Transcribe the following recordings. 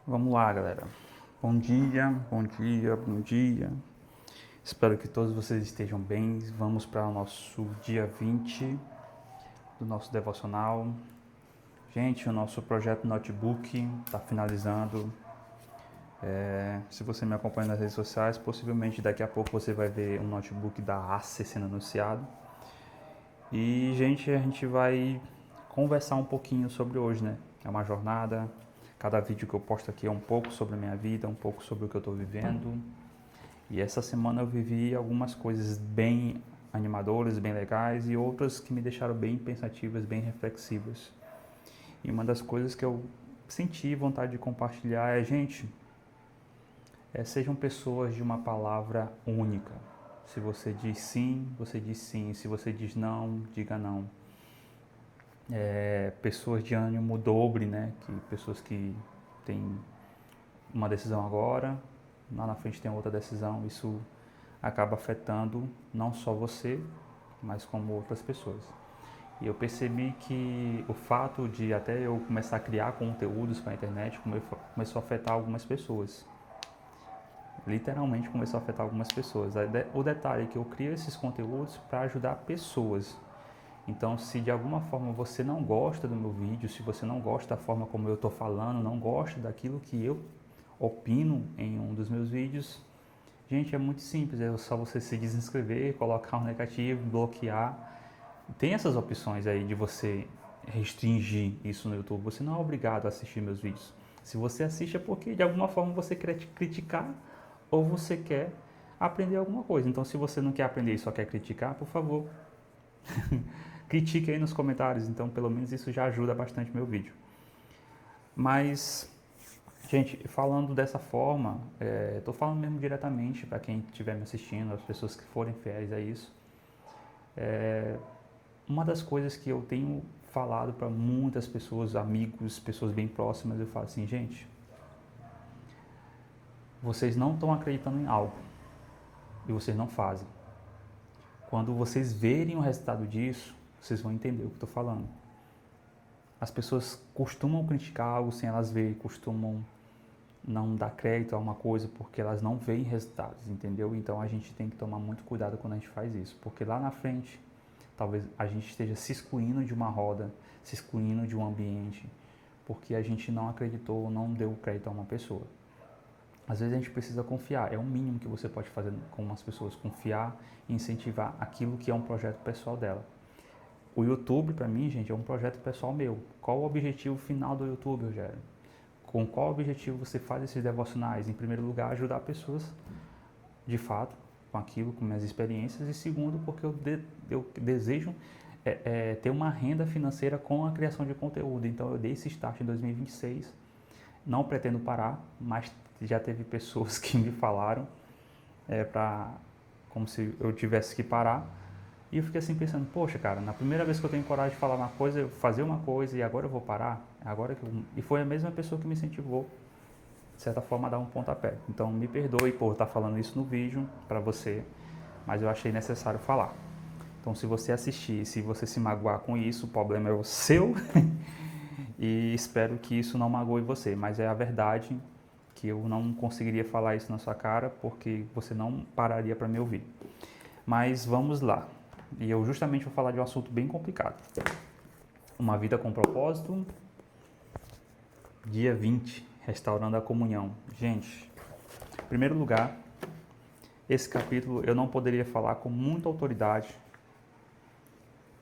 Vamos lá, galera. Bom dia, bom dia, bom dia. Espero que todos vocês estejam bem. Vamos para o nosso dia 20 do nosso devocional. Gente, o nosso projeto Notebook está finalizando. Se você me acompanha nas redes sociais, possivelmente daqui a pouco você vai ver um notebook da Acer sendo anunciado. E, gente, a gente vai conversar um pouquinho sobre hoje, né? É uma jornada. Cada vídeo que eu posto aqui é um pouco sobre a minha vida, um pouco sobre o que eu estou vivendo. E essa semana eu vivi algumas coisas bem animadoras, bem legais, e outras que me deixaram bem pensativas, bem reflexivas. E uma das coisas que eu senti vontade de compartilhar é, gente, sejam pessoas de uma palavra única. Se você diz sim, você diz sim. Se você diz não, diga não. Pessoas de ânimo dobre, né? Pessoas que têm uma decisão agora, lá na frente tem outra decisão. Isso acaba afetando não só você, mas como outras pessoas. E eu percebi que o fato de até eu começar a criar conteúdos para a internet começou a afetar algumas pessoas. Literalmente começou a afetar algumas pessoas. O detalhe é que eu crio esses conteúdos para ajudar pessoas. Então, se de alguma forma você não gosta do meu vídeo, se você não gosta da forma como eu estou falando, não gosta daquilo que eu opino em um dos meus vídeos, gente, é muito simples, é só você se desinscrever, colocar um negativo, bloquear. Tem essas opções aí de você restringir isso no YouTube. Você não é obrigado a assistir meus vídeos. Se você assiste é porque de alguma forma você quer criticar ou você quer aprender alguma coisa. Então, se você não quer aprender e só quer criticar, por favor, critique aí nos comentários. Então, pelo menos isso já ajuda bastante meu vídeo. Mas, gente, falando dessa forma, estou falando mesmo diretamente para quem estiver me assistindo, as pessoas que forem fiéis a isso. Uma das coisas que eu tenho falado para muitas pessoas, amigos, pessoas bem próximas, eu falo assim, gente, vocês não estão acreditando em algo e vocês não fazem. Quando vocês verem o resultado disso, vocês vão entender o que eu estou falando. As pessoas costumam criticar algo sem elas verem, costumam não dar crédito a uma coisa porque elas não veem resultados, entendeu? Então a gente tem que tomar muito cuidado quando a gente faz isso, porque lá na frente talvez a gente esteja se excluindo de uma roda, se excluindo de um ambiente, porque a gente não acreditou, não deu crédito a uma pessoa. Às vezes a gente precisa confiar, é o mínimo que você pode fazer com as pessoas, confiar e incentivar aquilo que é um projeto pessoal dela. O YouTube, para mim, gente, é um projeto pessoal meu. Qual o objetivo final do YouTube, Rogério? Com qual objetivo você faz esses devocionais? Em primeiro lugar, ajudar pessoas, de fato, com aquilo, com minhas experiências. E segundo, porque eu desejo ter uma renda financeira com a criação de conteúdo. Então, eu dei esse start em 2026. Não pretendo parar, mas já teve pessoas que me falaram como se eu tivesse que parar. E eu fiquei assim pensando, poxa, cara, na primeira vez que eu tenho coragem de falar uma coisa, fazer uma coisa e agora eu vou parar, e foi a mesma pessoa que me incentivou, de certa forma, a dar um pontapé. Então, me perdoe por estar falando isso no vídeo para você, mas eu achei necessário falar. Então, se você assistir, se você se magoar com isso, o problema é o seu e espero que isso não magoe você, mas é a verdade que eu não conseguiria falar isso na sua cara porque você não pararia para me ouvir. Mas vamos lá. E eu justamente vou falar de um assunto bem complicado. Uma vida com propósito, dia 20, restaurando a comunhão. Gente, em primeiro lugar, esse capítulo eu não poderia falar com muita autoridade,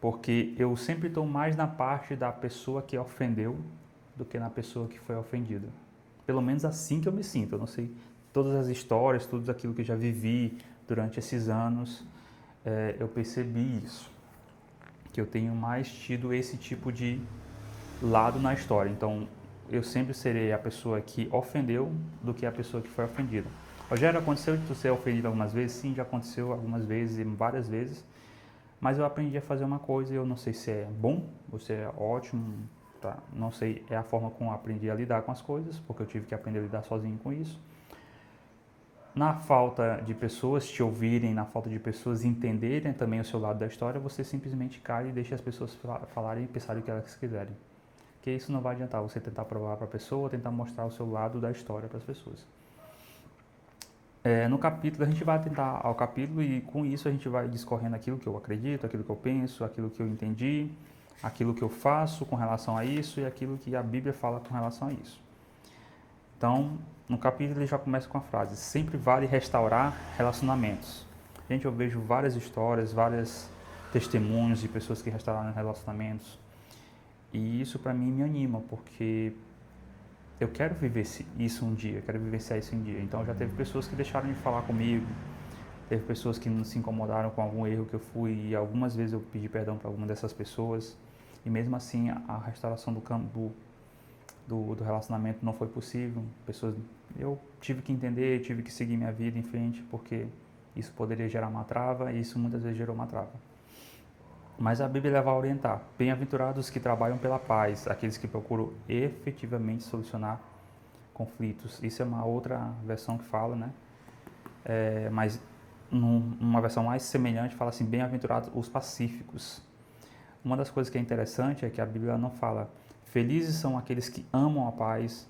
porque eu sempre estou mais na parte da pessoa que ofendeu do que na pessoa que foi ofendida. Pelo menos assim que eu me sinto. Eu não sei todas as histórias, tudo aquilo que eu já vivi durante esses anos, eu percebi isso, que eu tenho mais tido esse tipo de lado na história. Então, eu sempre serei a pessoa que ofendeu do que a pessoa que foi ofendida. Rogério, aconteceu de tu ser ofendido algumas vezes? Sim, já aconteceu algumas vezes e várias vezes. Mas eu aprendi a fazer uma coisa e eu não sei se é bom ou se é ótimo, tá? Não sei, é a forma como eu aprendi a lidar com as coisas, porque eu tive que aprender a lidar sozinho com isso. Na falta de pessoas te ouvirem, na falta de pessoas entenderem também o seu lado da história, você simplesmente cai e deixa as pessoas falarem e pensarem o que elas quiserem. porque isso não vai adiantar você tentar provar para a pessoa, tentar mostrar o seu lado da história para as pessoas. No capítulo, a gente vai tentar ao capítulo e com isso a gente vai discorrendo aquilo que eu acredito, aquilo que eu penso, aquilo que eu entendi, aquilo que eu faço com relação a isso e aquilo que a Bíblia fala com relação a isso. Então, no capítulo ele já começa com a frase: sempre vale restaurar relacionamentos. Gente, eu vejo várias histórias, vários testemunhos de pessoas que restauraram relacionamentos. E isso para mim me anima, porque eu quero viver isso um dia, quero vivenciar isso um dia. Então já teve pessoas que deixaram de falar comigo, teve pessoas que não se incomodaram com algum erro que eu fui, e algumas vezes eu pedi perdão para alguma dessas pessoas. E mesmo assim a restauração do relacionamento não foi possível. Eu tive que entender, tive que seguir minha vida em frente, porque isso poderia gerar uma trava, e isso muitas vezes gerou uma trava. Mas a Bíblia vai orientar: bem-aventurados que trabalham pela paz, aqueles que procuram efetivamente solucionar conflitos. Isso é uma outra versão que fala, né? Mas numa versão mais semelhante fala assim: bem-aventurados os pacíficos. Uma das coisas que é interessante é que a Bíblia não fala felizes são aqueles que amam a paz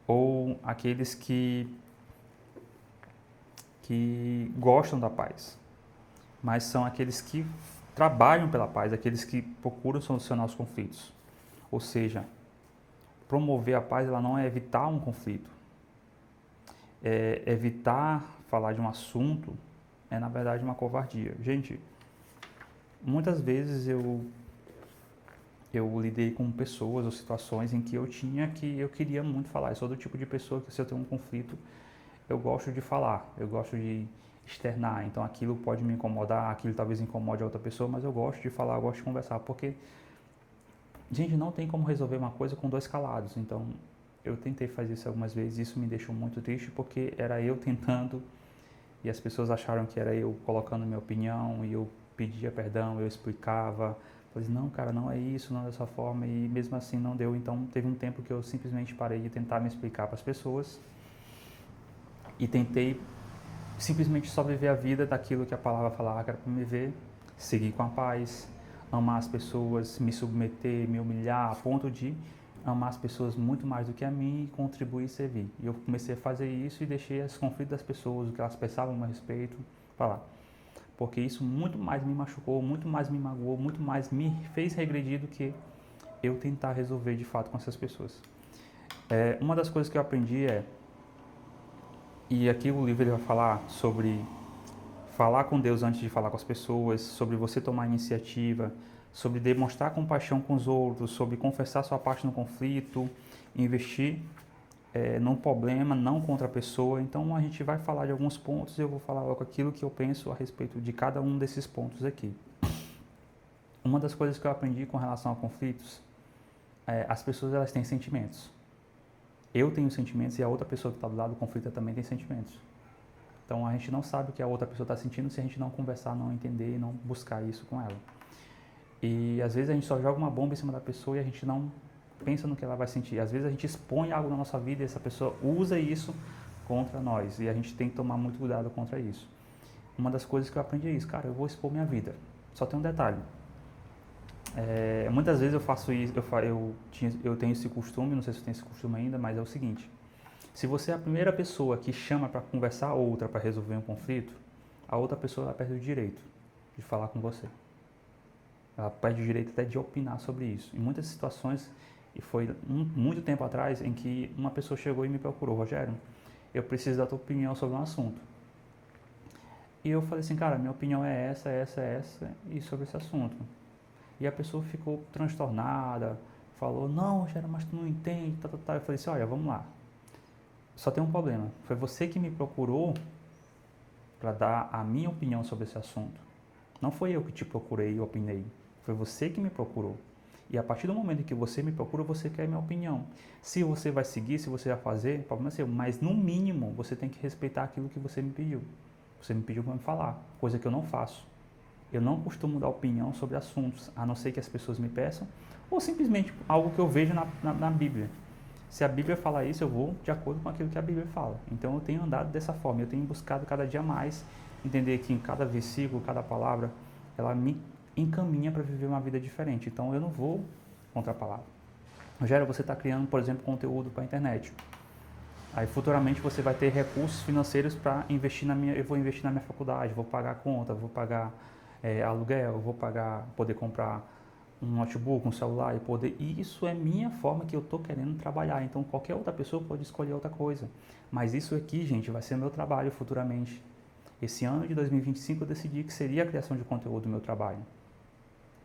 ou aqueles que gostam da paz, mas são aqueles que trabalham pela paz, aqueles que procuram solucionar os conflitos. Ou seja, promover a paz ela não é evitar um conflito. Evitar falar de um assunto é, na verdade, uma covardia. Gente, muitas vezes eu lidei com pessoas ou situações em que eu queria muito falar. Eu sou do tipo de pessoa que, se eu tenho um conflito, eu gosto de falar, eu gosto de externar. Então aquilo pode me incomodar, aquilo talvez incomode a outra pessoa, mas eu gosto de falar, eu gosto de conversar, porque, gente, não tem como resolver uma coisa com dois calados. Então eu tentei fazer isso algumas vezes, isso me deixou muito triste, porque era eu tentando e as pessoas acharam que era eu colocando minha opinião, e eu pedia perdão, eu explicava, falei, não, cara, não é isso, não é dessa forma, e mesmo assim não deu. Então teve um tempo que eu simplesmente parei de tentar me explicar para as pessoas e tentei simplesmente só viver a vida daquilo que a palavra falava que era para me viver, seguir com a paz, amar as pessoas, me submeter, me humilhar, a ponto de amar as pessoas muito mais do que a mim e contribuir e servir. E eu comecei a fazer isso e deixei os conflitos das pessoas, o que elas pensavam a meu respeito, para lá. Porque isso muito mais me machucou, muito mais me magoou, muito mais me fez regredir do que eu tentar resolver de fato com essas pessoas. Uma das coisas que eu aprendi e aqui o livro ele vai falar sobre falar com Deus antes de falar com as pessoas, sobre você tomar iniciativa, sobre demonstrar compaixão com os outros, sobre confessar sua parte no conflito, investir num problema, não contra a pessoa. Então a gente vai falar de alguns pontos e eu vou falar logo aquilo que eu penso a respeito de cada um desses pontos aqui. Uma das coisas que eu aprendi com relação a conflitos as pessoas elas têm sentimentos. Eu tenho sentimentos e a outra pessoa que está do lado do conflito também tem sentimentos. Então a gente não sabe o que a outra pessoa está sentindo se a gente não conversar, não entender e não buscar isso com ela. E às vezes a gente só joga uma bomba em cima da pessoa e a gente não pensa no que ela vai sentir. Às vezes a gente expõe algo na nossa vida e essa pessoa usa isso contra nós. E a gente tem que tomar muito cuidado contra isso. Uma das coisas que eu aprendi é isso, cara, eu vou expor minha vida. Só tem um detalhe. Muitas vezes eu faço isso, eu tenho esse costume, não sei se eu tenho esse costume ainda, mas é o seguinte: se você é a primeira pessoa que chama para conversar a outra para resolver um conflito, a outra pessoa ela perde o direito de falar com você. Ela perde o direito até de opinar sobre isso. Em muitas situações, e foi muito tempo atrás, em que uma pessoa chegou e me procurou: Rogério, eu preciso da tua opinião sobre um assunto. E eu falei assim, cara, minha opinião é essa, e sobre esse assunto. E a pessoa ficou transtornada, falou, não, Rogério, mas tu não entende, tá. Eu falei assim, olha, vamos lá. Só tem um problema, foi você que me procurou para dar a minha opinião sobre esse assunto. Não foi eu que te procurei e opinei, foi você que me procurou. E a partir do momento em que você me procura, você quer a minha opinião. Se você vai seguir, se você vai fazer, o problema é seu. Mas no mínimo, você tem que respeitar aquilo que você me pediu. Você me pediu para me falar, coisa que eu não faço. Eu não costumo dar opinião sobre assuntos, a não ser que as pessoas me peçam, ou simplesmente algo que eu vejo na Bíblia. Se a Bíblia fala isso, eu vou de acordo com aquilo que a Bíblia fala. Então eu tenho andado dessa forma, eu tenho buscado cada dia mais entender que em cada versículo, cada palavra, ela me encaminha para viver uma vida diferente. Então eu não vou contra a palavra. Rogério, você está criando, por exemplo, conteúdo para a internet. Aí futuramente você vai ter recursos financeiros para investir eu vou investir na minha faculdade, vou pagar conta, vou pagar aluguel, vou poder comprar um notebook, um celular e isso é minha forma que eu estou querendo trabalhar. Então qualquer outra pessoa pode escolher outra coisa. Mas isso aqui, gente, vai ser meu trabalho futuramente. Esse ano de 2025 eu decidi que seria a criação de conteúdo do meu trabalho.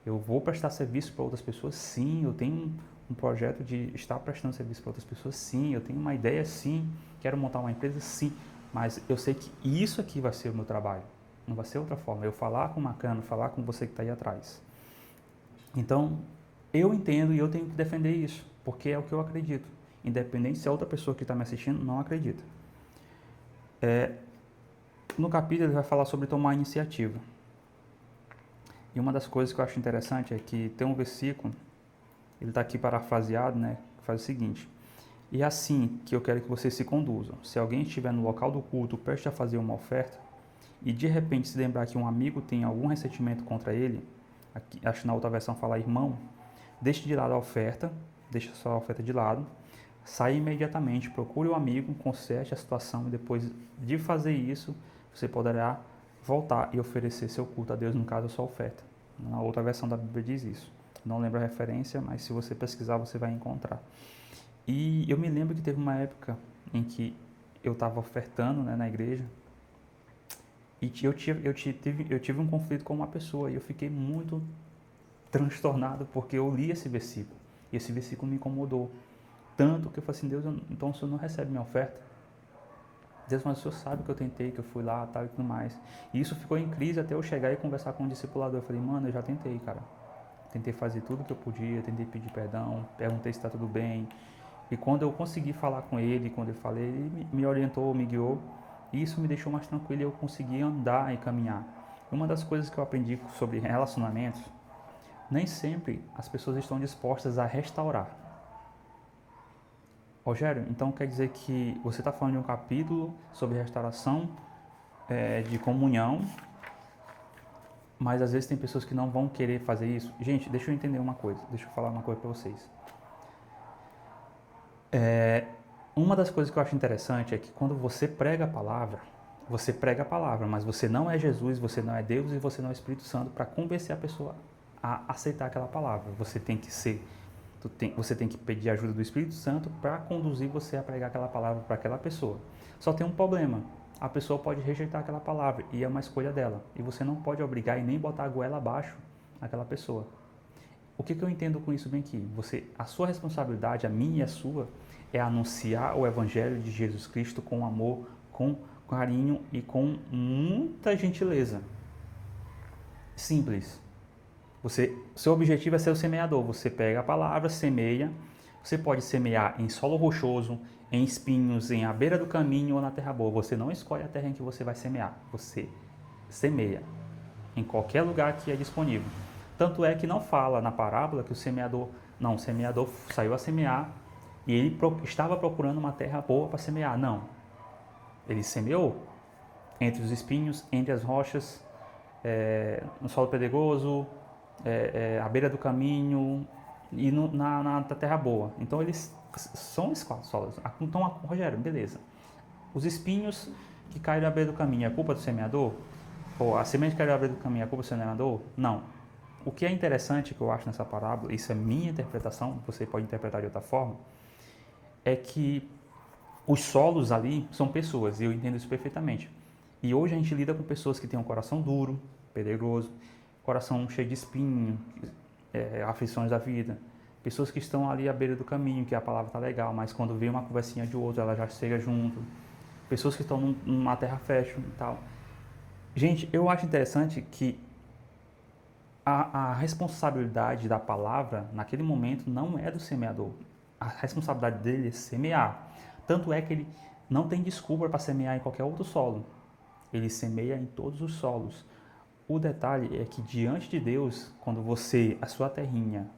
Eu vou prestar serviço para outras pessoas, sim. Eu tenho um projeto de estar prestando serviço para outras pessoas, sim. Eu tenho uma ideia, sim. Quero montar uma empresa, sim. Mas eu sei que isso aqui vai ser o meu trabalho. Não vai ser outra forma. Eu falar com o Macano, falar com você que está aí atrás. Então, eu entendo e eu tenho que defender isso, porque é o que eu acredito. Independente se a outra pessoa que está me assistindo não acredita. No capítulo ele vai falar sobre tomar iniciativa. E uma das coisas que eu acho interessante é que tem um versículo, ele está aqui parafraseado, né, que faz o seguinte: e é assim que eu quero que vocês se conduzam. Se alguém estiver no local do culto, preste a fazer uma oferta, e de repente se lembrar que um amigo tem algum ressentimento contra ele, aqui, acho que na outra versão fala irmão, deixe de lado a oferta, deixe só a oferta de lado, saia imediatamente, procure o amigo, conserte a situação e depois de fazer isso, você poderá voltar e oferecer seu culto a Deus, no caso a sua oferta. Na outra versão da Bíblia diz isso. Não lembro a referência, mas se você pesquisar você vai encontrar. E eu me lembro que teve uma época em que eu estava ofertando, né, na igreja e eu tive um conflito com uma pessoa e eu fiquei muito transtornado porque eu li esse versículo e esse versículo me incomodou tanto que eu falei assim: Deus, então o Senhor não recebe minha oferta? Deus, mas o Senhor sabe que eu tentei, que eu fui lá, tal e tudo mais. E isso ficou em crise até eu chegar e conversar com o discipulador. Eu falei: mano, eu já tentei, cara. Tentei fazer tudo que eu podia, tentei pedir perdão, perguntei se está tudo bem. E quando eu consegui falar com ele, quando eu falei, ele me orientou, me guiou. E isso me deixou mais tranquilo e eu consegui andar e caminhar. Uma das coisas que eu aprendi sobre relacionamentos, nem sempre as pessoas estão dispostas a restaurar. Rogério, então quer dizer que você está falando de um capítulo sobre restauração de comunhão, mas às vezes tem pessoas que não vão querer fazer isso. Gente, deixa eu entender uma coisa, deixa eu falar uma coisa para vocês. Uma das coisas que eu acho interessante é que quando você prega a palavra, mas você não é Jesus, você não é Deus e você não é Espírito Santo para convencer a pessoa a aceitar aquela palavra. Você tem que pedir a ajuda do Espírito Santo para conduzir você a pregar aquela palavra para aquela pessoa. Só tem um problema: a pessoa pode rejeitar aquela palavra e é uma escolha dela. E você não pode obrigar e nem botar a goela abaixo naquela pessoa. O que eu entendo com isso bem aqui? A sua responsabilidade, a minha e a sua, é anunciar o Evangelho de Jesus Cristo com amor, com carinho e com muita gentileza. Simples. Seu objetivo é ser o semeador. Você pega a palavra, semeia. Você pode semear em solo rochoso, em espinhos, à beira do caminho ou na terra boa. Você não escolhe a terra em que você vai semear. Você semeia em qualquer lugar que é disponível. Tanto é que não fala na parábola que o semeador saiu a semear e ele estava procurando uma terra boa para semear. Não. Ele semeou entre os espinhos, entre as rochas, no solo pedregoso, à beira do caminho e na terra boa. Então eles são esses quatro solos. Então, Rogério, beleza. Os espinhos que caíram à beira do caminho, é culpa do semeador? Ou a semente que caiu à beira do caminho, é culpa do semeador? Não. O que é interessante que eu acho nessa parábola, isso é minha interpretação, você pode interpretar de outra forma, é que os solos ali são pessoas, e eu entendo isso perfeitamente. E hoje a gente lida com pessoas que têm um coração duro, pedregoso, coração cheio de espinho, aflições da vida. Pessoas que estão ali à beira do caminho, que a palavra está legal, mas quando vem uma conversinha de outro, ela já chega junto. Pessoas que estão numa terra fértil e tal. Gente, eu acho interessante que a responsabilidade da palavra, naquele momento, não é do semeador. A responsabilidade dele é semear. Tanto é que ele não tem desculpa para semear em qualquer outro solo. Ele semeia em todos os solos. O detalhe é que diante de Deus, quando a sua terrinha,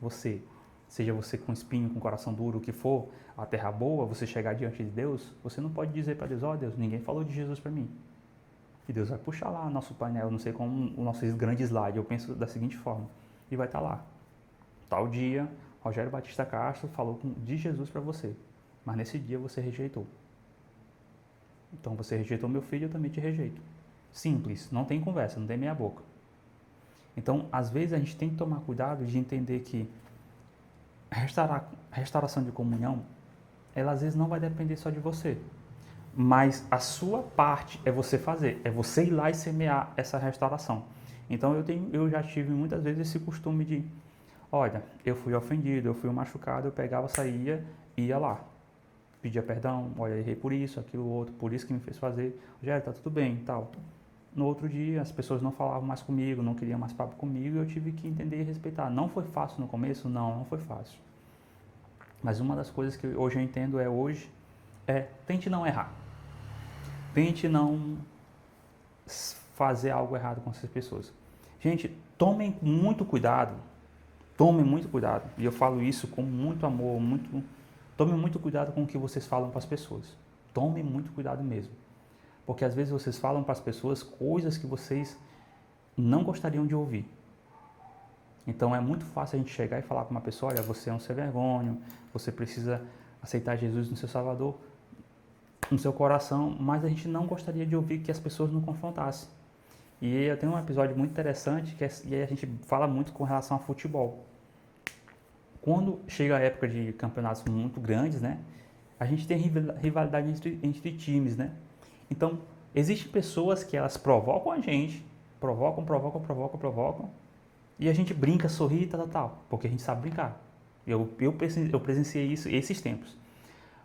seja você com espinho, com coração duro, o que for, a terra boa, você chegar diante de Deus, você não pode dizer para Deus: ó Deus, ninguém falou de Jesus para mim. E Deus vai puxar lá nosso painel, não sei como, o nosso grande slide, eu penso da seguinte forma, e vai estar lá. Tal dia, Rogério Batista Castro falou de Jesus para você, mas nesse dia você rejeitou. Então você rejeitou meu filho, eu também te rejeito. Simples, não tem conversa, não tem meia boca. Então, às vezes a gente tem que tomar cuidado de entender que restauração de comunhão, ela às vezes não vai depender só de você. Mas a sua parte é você fazer, é você ir lá e semear essa restauração. Então eu já tive muitas vezes esse costume de, olha, eu fui ofendido, eu fui machucado, eu pegava, saía e ia lá. Pedia perdão, olha, errei por isso, aquilo, outro, por isso que me fez fazer. Rogério, tá tudo bem e tal. No outro dia, as pessoas não falavam mais comigo, não queriam mais papo comigo, e eu tive que entender e respeitar. Não foi fácil no começo? Não foi fácil. Mas uma das coisas que hoje eu entendo tente não errar. Tente não fazer algo errado com essas pessoas. Gente, tomem muito cuidado, e eu falo isso com muito amor, tomem muito cuidado com o que vocês falam para as pessoas. Tomem muito cuidado mesmo. Porque às vezes vocês falam para as pessoas coisas que vocês não gostariam de ouvir. Então é muito fácil a gente chegar e falar para uma pessoa, olha, você é um sem vergonha, você precisa aceitar Jesus no seu Salvador, no seu coração, mas a gente não gostaria de ouvir que as pessoas nos confrontassem. E eu tenho um episódio muito interessante, e aí a gente fala muito com relação a futebol. Quando chega a época de campeonatos muito grandes, né, a gente tem rivalidade entre times, né? Então, existem pessoas que elas provocam a gente, provocam, e a gente brinca, sorri e tal, porque a gente sabe brincar. Eu presenciei isso esses tempos.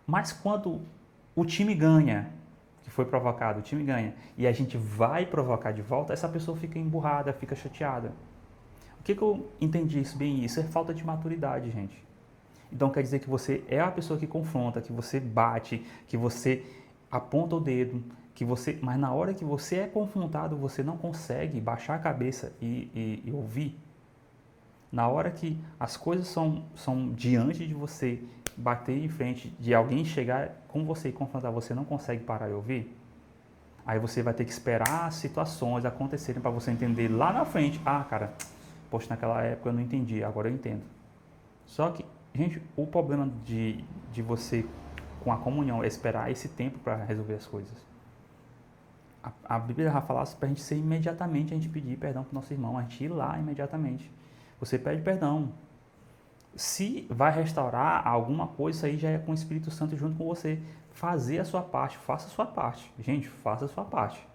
Mas quando o time ganha, que foi provocado, o time ganha, e a gente vai provocar de volta, essa pessoa fica emburrada, fica chateada. O que eu entendi isso bem? Isso é falta de maturidade, gente. Então quer dizer que você é a pessoa que confronta, que você bate, que você aponta o dedo, mas na hora que você é confrontado, você não consegue baixar a cabeça e ouvir. Na hora que as coisas são diante de você, bater em frente de alguém chegar com você e confrontar, você não consegue parar e ouvir, aí você vai ter que esperar as situações acontecerem para você entender lá na frente. Ah, cara, poxa, naquela época eu não entendi, agora eu entendo. Só que, gente, o problema de você com a comunhão é esperar esse tempo para resolver as coisas. A Bíblia já fala para a gente ser imediatamente, a gente pedir perdão para o nosso irmão, a gente ir lá imediatamente. Você pede perdão. Se vai restaurar alguma coisa, isso aí já é com o Espírito Santo junto com você. Fazer a sua parte, faça a sua parte. Gente, faça a sua parte.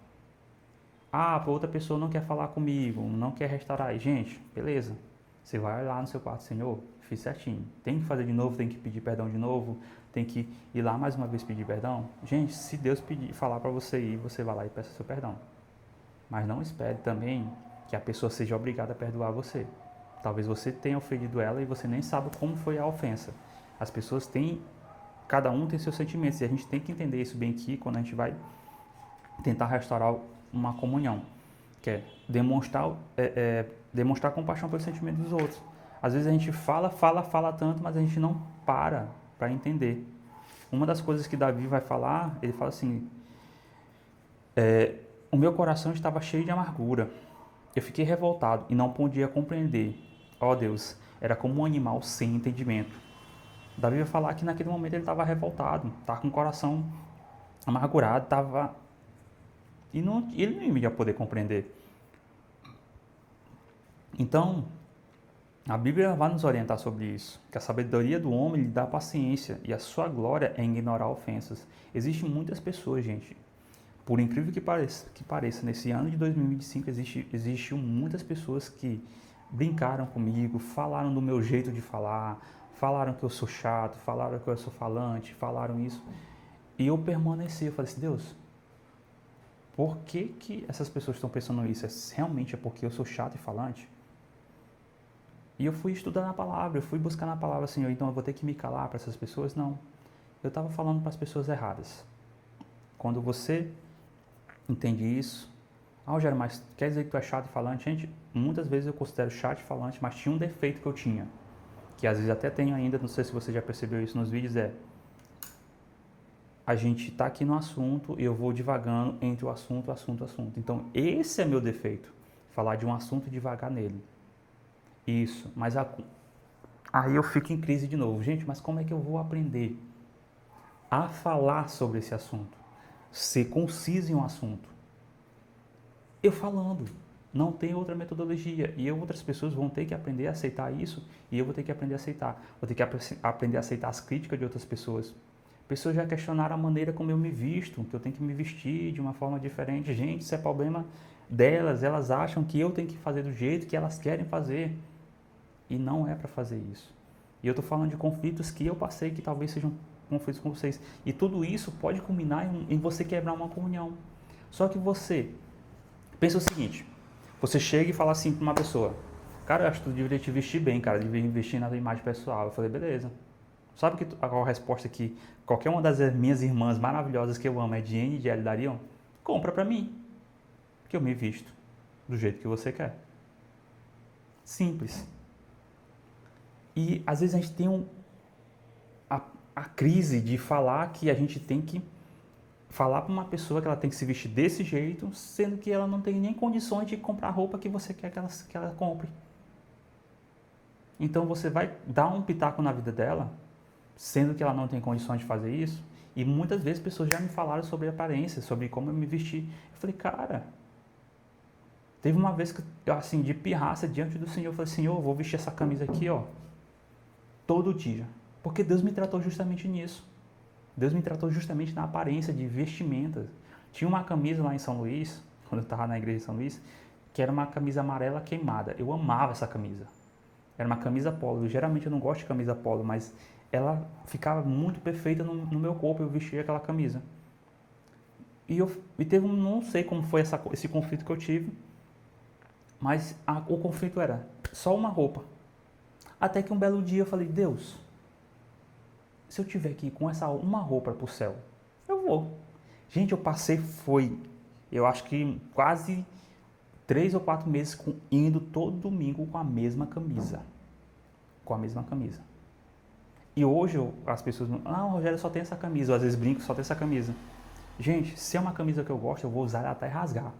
Ah, a outra pessoa não quer falar comigo, não quer restaurar. Gente, beleza. Você vai lá no seu quarto, Senhor, fiz certinho. Tem que fazer de novo, tem que pedir perdão de novo, tem que ir lá mais uma vez pedir perdão. Gente, se Deus falar para você ir, você vai lá e peça seu perdão. Mas não espere também que a pessoa seja obrigada a perdoar você. Talvez você tenha ofendido ela e você nem sabe como foi a ofensa. As pessoas têm, cada um tem seus sentimentos, e a gente tem que entender isso bem aqui quando a gente vai tentar restaurar uma comunhão, que é demonstrar compaixão pelos sentimentos dos outros. Às vezes a gente fala tanto, mas a gente não para entender. Uma das coisas que Davi vai falar, ele fala assim, o meu coração estava cheio de amargura, eu fiquei revoltado e não podia compreender. Ó Deus, era como um animal sem entendimento. Davi vai falar que naquele momento ele estava revoltado, estava com o coração amargurado, ele não ia poder compreender. Então, a Bíblia vai nos orientar sobre isso, que a sabedoria do homem lhe dá paciência e a sua glória é ignorar ofensas. Existem muitas pessoas, gente, por incrível que pareça, nesse ano de 2025 existiu muitas pessoas que brincaram comigo, falaram do meu jeito de falar, falaram que eu sou chato, falaram que eu sou falante, falaram isso. E eu permaneci, eu falei assim, Deus, por que essas pessoas estão pensando isso? Realmente é porque eu sou chato e falante? E eu fui estudar na palavra, eu fui buscar na palavra, Senhor, então eu vou ter que me calar para essas pessoas? Não. Eu estava falando para as pessoas erradas. Quando você entende isso, Rogério, mas quer dizer que tu é chato e falante? Gente, muitas vezes eu considero chato e falante, mas tinha um defeito que eu tinha, que às vezes até tenho ainda, não sei se você já percebeu isso nos vídeos, a gente está aqui no assunto e eu vou divagando entre o assunto. Então, esse é meu defeito, falar de um assunto e devagar nele. Isso, mas Aí eu fico em crise de novo. Gente, mas como é que eu vou aprender a falar sobre esse assunto? Ser conciso em um assunto? Eu falando. Não tem outra metodologia. E outras pessoas vão ter que aprender a aceitar isso e eu vou ter que aprender a aceitar. Vou ter que aprender a aceitar as críticas de outras pessoas. Pessoas já questionaram a maneira como eu me visto, que eu tenho que me vestir de uma forma diferente. Gente, isso é problema delas. Elas acham que eu tenho que fazer do jeito que elas querem fazer. E não é para fazer isso. E eu estou falando de conflitos que eu passei, que talvez sejam conflitos com vocês. E tudo isso pode culminar em você quebrar uma comunhão. Só que você pensa o seguinte, você chega e fala assim para uma pessoa, cara, eu acho que tu deveria te vestir bem, cara, deveria investir na tua imagem pessoal. Eu falei, beleza. Sabe qual a resposta que qualquer uma das minhas irmãs maravilhosas que eu amo, Ediane e Jelly, dariam? Compra para mim, que eu me visto do jeito que você quer. Simples. E às vezes a gente tem a crise de falar que a gente tem que falar para uma pessoa que ela tem que se vestir desse jeito, sendo que ela não tem nem condições de comprar a roupa que você quer que ela compre. Então você vai dar um pitaco na vida dela, sendo que ela não tem condições de fazer isso. E muitas vezes pessoas já me falaram sobre aparência, sobre como eu me vestir. Eu falei, cara, teve uma vez que eu, assim, de pirraça diante do Senhor, eu falei, Senhor, eu vou vestir essa camisa aqui, ó, todo dia. Porque Deus me tratou justamente nisso. Deus me tratou justamente na aparência de vestimentas. Tinha uma camisa lá em São Luís, quando eu estava na igreja de São Luís, que era uma camisa amarela queimada. Eu amava essa camisa. Era uma camisa polo. Geralmente eu não gosto de camisa polo, mas ela ficava muito perfeita no meu corpo. Eu vestia aquela camisa. E teve não sei como foi esse conflito que eu tive, mas o conflito era só uma roupa. Até que um belo dia eu falei, Deus, se eu tiver aqui com uma roupa para o céu, eu vou. Gente, eu acho que quase 3 ou 4 meses indo todo domingo com a mesma camisa. Com a mesma camisa. E hoje as pessoas não, o Rogério só tem essa camisa, ou às vezes brinco, só tem essa camisa. Gente, se é uma camisa que eu gosto, eu vou usar ela até rasgar.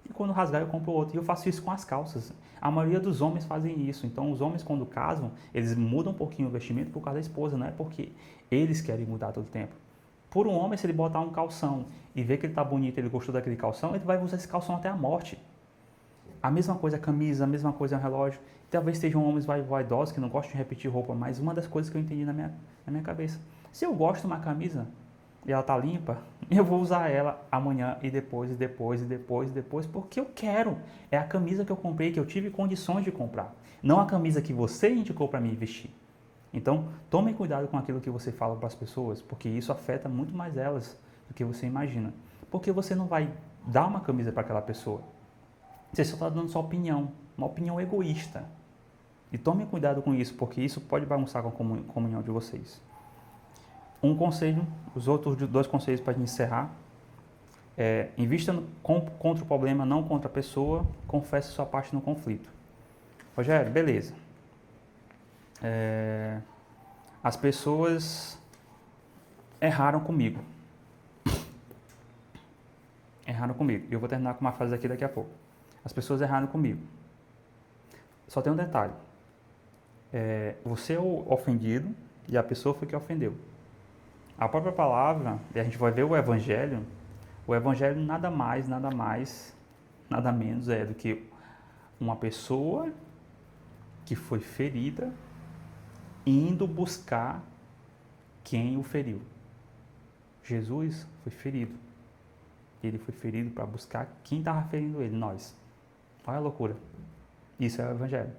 E quando rasgar, eu compro outra. E eu faço isso com as calças. A maioria dos homens fazem isso. Então, os homens, quando casam, eles mudam um pouquinho o vestimento por causa da esposa. Não é porque eles querem mudar todo o tempo. Por um homem, se ele botar um calção e ver que ele está bonito, ele gostou daquele calção, ele vai usar esse calção até a morte. A mesma coisa a camisa, a mesma coisa o relógio. Talvez sejam homens vaidosos que não gostam de repetir roupa, mas uma das coisas que eu entendi na minha cabeça. Se eu gosto de uma camisa e ela tá limpa, eu vou usar ela amanhã e depois, porque eu quero. É a camisa que eu comprei, que eu tive condições de comprar. Não a camisa que você indicou para mim vestir. Então, tome cuidado com aquilo que você fala para as pessoas, porque isso afeta muito mais elas do que você imagina. Porque você não vai dar uma camisa para aquela pessoa. Você só está dando sua opinião, uma opinião egoísta. E tome cuidado com isso, porque isso pode bagunçar com a comunhão de vocês. Um conselho, os outros 2 conselhos para encerrar. Invista contra o problema, não contra a pessoa. Confesse sua parte no conflito. Rogério, beleza. As pessoas erraram comigo. Erraram comigo. Eu vou terminar com uma frase aqui daqui a pouco. As pessoas erraram comigo. Só tem um detalhe. Você é o ofendido e a pessoa foi que ofendeu. A própria palavra, e a gente vai ver o Evangelho nada mais, nada menos é do que uma pessoa que foi ferida indo buscar quem o feriu. Jesus foi ferido. Ele foi ferido para buscar quem estava ferindo ele, nós. Olha a loucura. Isso é o Evangelho.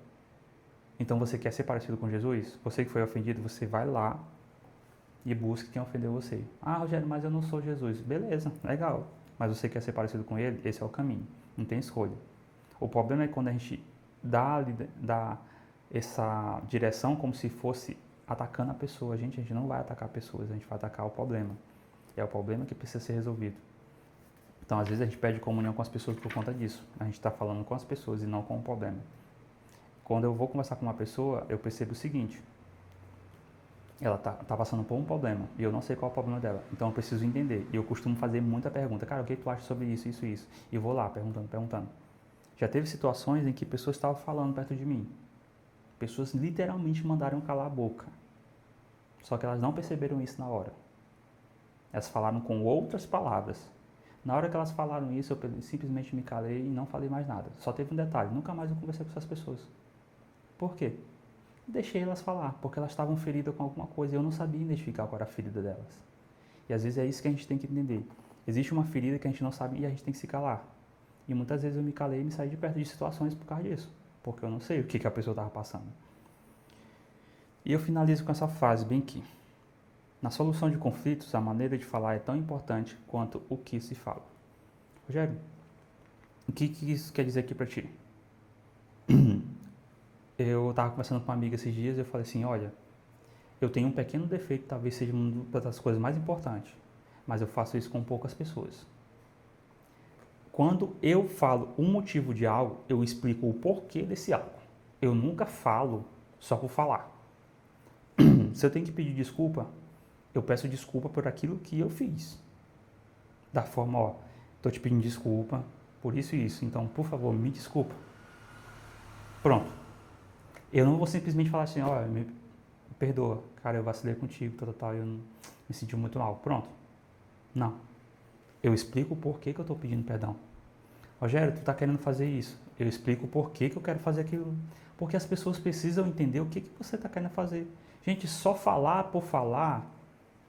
Então você quer ser parecido com Jesus? Você que foi ofendido, você vai lá e busca quem ofendeu você. Ah, Rogério, mas eu não sou Jesus. Beleza, legal. Mas você quer ser parecido com ele? Esse é o caminho. Não tem escolha. O problema é quando a gente dá essa direção como se fosse atacando a pessoa. A gente não vai atacar pessoas, a gente vai atacar o problema. É o problema que precisa ser resolvido. Então, às vezes, a gente perde comunhão com as pessoas por conta disso. A gente está falando com as pessoas e não com o problema. Quando eu vou conversar com uma pessoa, eu percebo o seguinte. Ela tá passando por um problema e eu não sei qual é o problema dela. Então, eu preciso entender. E eu costumo fazer muita pergunta. Cara, o que tu acha sobre isso? E eu vou lá, perguntando. Já teve situações em que pessoas estavam falando perto de mim. Pessoas literalmente mandaram calar a boca. Só que elas não perceberam isso na hora. Elas falaram com outras palavras. Na hora que elas falaram isso, eu simplesmente me calei e não falei mais nada. Só teve um detalhe, nunca mais eu conversei com essas pessoas. Por quê? Deixei elas falar, porque elas estavam feridas com alguma coisa e eu não sabia identificar qual era a ferida delas. E às vezes é isso que a gente tem que entender. Existe uma ferida que a gente não sabe e a gente tem que se calar. E muitas vezes eu me calei e me saí de perto de situações por causa disso. Porque eu não sei o que a pessoa estava passando. E eu finalizo com essa frase bem aqui. Na solução de conflitos, a maneira de falar é tão importante quanto o que se fala. Rogério, o que isso quer dizer aqui para ti? Eu estava conversando com uma amiga esses dias e eu falei assim, olha, eu tenho um pequeno defeito, talvez seja uma das coisas mais importantes, mas eu faço isso com poucas pessoas. Quando eu falo um motivo de algo, eu explico o porquê desse algo. Eu nunca falo só por falar. Se eu tenho que pedir desculpa, eu peço desculpa por aquilo que eu fiz. Da forma, ó, estou te pedindo desculpa por isso e isso, então, por favor, me desculpa. Pronto. Eu não vou simplesmente falar assim, ó, me perdoa, cara, eu vacilei contigo, tal, eu me senti muito mal. Pronto. Não. Eu explico o porquê que eu estou pedindo perdão. Rogério, tu está querendo fazer isso. Eu explico o porquê que eu quero fazer aquilo. Porque as pessoas precisam entender o que você está querendo fazer. Gente, só falar por falar,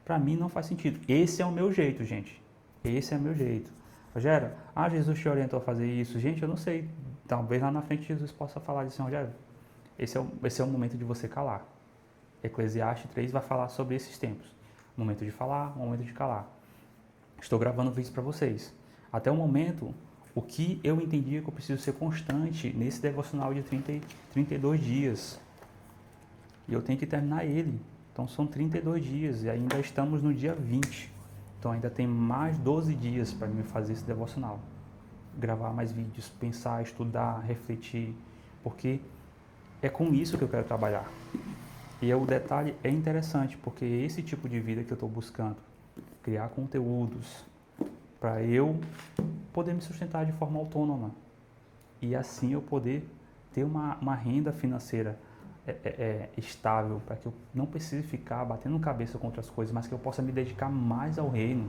para mim não faz sentido. Esse é o meu jeito, gente. Esse é o meu jeito. Rogério, Jesus te orientou a fazer isso. Gente, eu não sei. Talvez lá na frente Jesus possa falar disso, Rogério. Esse é o momento de você calar. Eclesiastes 3 vai falar sobre esses tempos. Momento de falar, momento de calar. Estou gravando vídeos para vocês. Até o momento, o que eu entendi é que eu preciso ser constante nesse devocional de 32 dias. E eu tenho que terminar ele. Então são 32 dias e ainda estamos no dia 20. Então ainda tem mais 12 dias para me fazer esse devocional. Gravar mais vídeos, pensar, estudar, refletir. Porque é com isso que eu quero trabalhar. E o detalhe é interessante, porque é esse tipo de vida que eu estou buscando. Criar conteúdos para eu poder me sustentar de forma autônoma. E assim eu poder ter uma renda financeira estável, para que eu não precise ficar batendo cabeça com outras coisas, mas que eu possa me dedicar mais ao reino,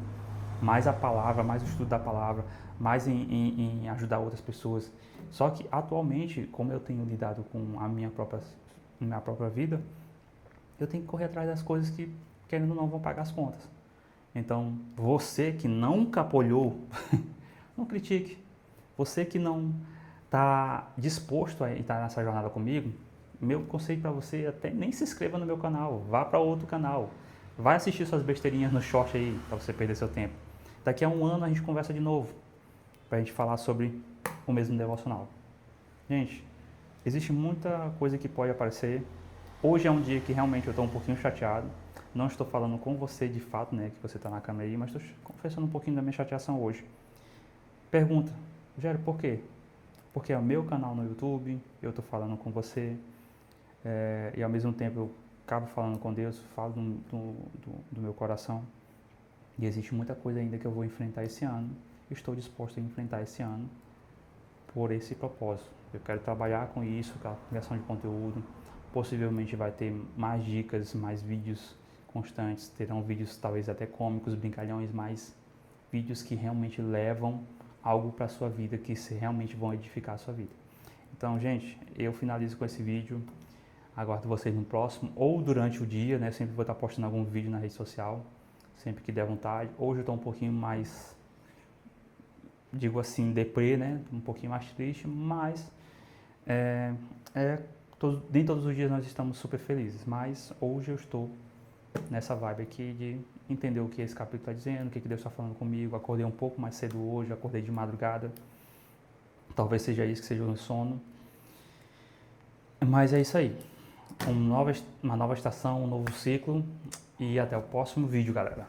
mais à palavra, mais ao estudo da palavra, mais em ajudar outras pessoas. Só que atualmente, como eu tenho lidado com a minha própria vida, eu tenho que correr atrás das coisas que, querendo ou não, vão pagar as contas. Então, você que nunca apoiou, não critique. Você que não está disposto a estar nessa jornada comigo, meu conselho para você é até nem se inscreva no meu canal, vá para outro canal. Vai assistir suas besteirinhas no short aí, para você perder seu tempo. Daqui a um ano a gente conversa de novo, para a gente falar sobre o mesmo devocional. Gente, existe muita coisa que pode aparecer. Hoje é um dia que realmente eu estou um pouquinho chateado. Não estou falando com você de fato, né, que você está na câmera aí, mas estou confessando um pouquinho da minha chateação hoje. Pergunta, Rogério, por quê? Porque é o meu canal no YouTube, eu estou falando com você, e ao mesmo tempo eu acabo falando com Deus, falo do meu coração. E existe muita coisa ainda que eu vou enfrentar esse ano. Estou disposto a enfrentar esse ano por esse propósito. Eu quero trabalhar com isso, com a criação de conteúdo. Possivelmente vai ter mais dicas, mais vídeos constantes. Terão vídeos talvez até cômicos, brincalhões, mais vídeos que realmente levam algo para a sua vida, que realmente vão edificar a sua vida. Então, gente, eu finalizo com esse vídeo. Aguardo vocês no próximo, ou durante o dia, né? Sempre vou estar postando algum vídeo na rede social, sempre que der vontade. Hoje eu estou um pouquinho mais, digo assim, deprê, né? Um pouquinho mais triste, mas nem todos os dias nós estamos super felizes. Mas hoje eu estou nessa vibe aqui de entender o que esse capítulo está dizendo, o que Deus está falando comigo. Acordei um pouco mais cedo hoje, acordei de madrugada. Talvez seja isso, que seja um sono. Mas é isso aí. Uma nova estação, um novo ciclo. E até o próximo vídeo, galera.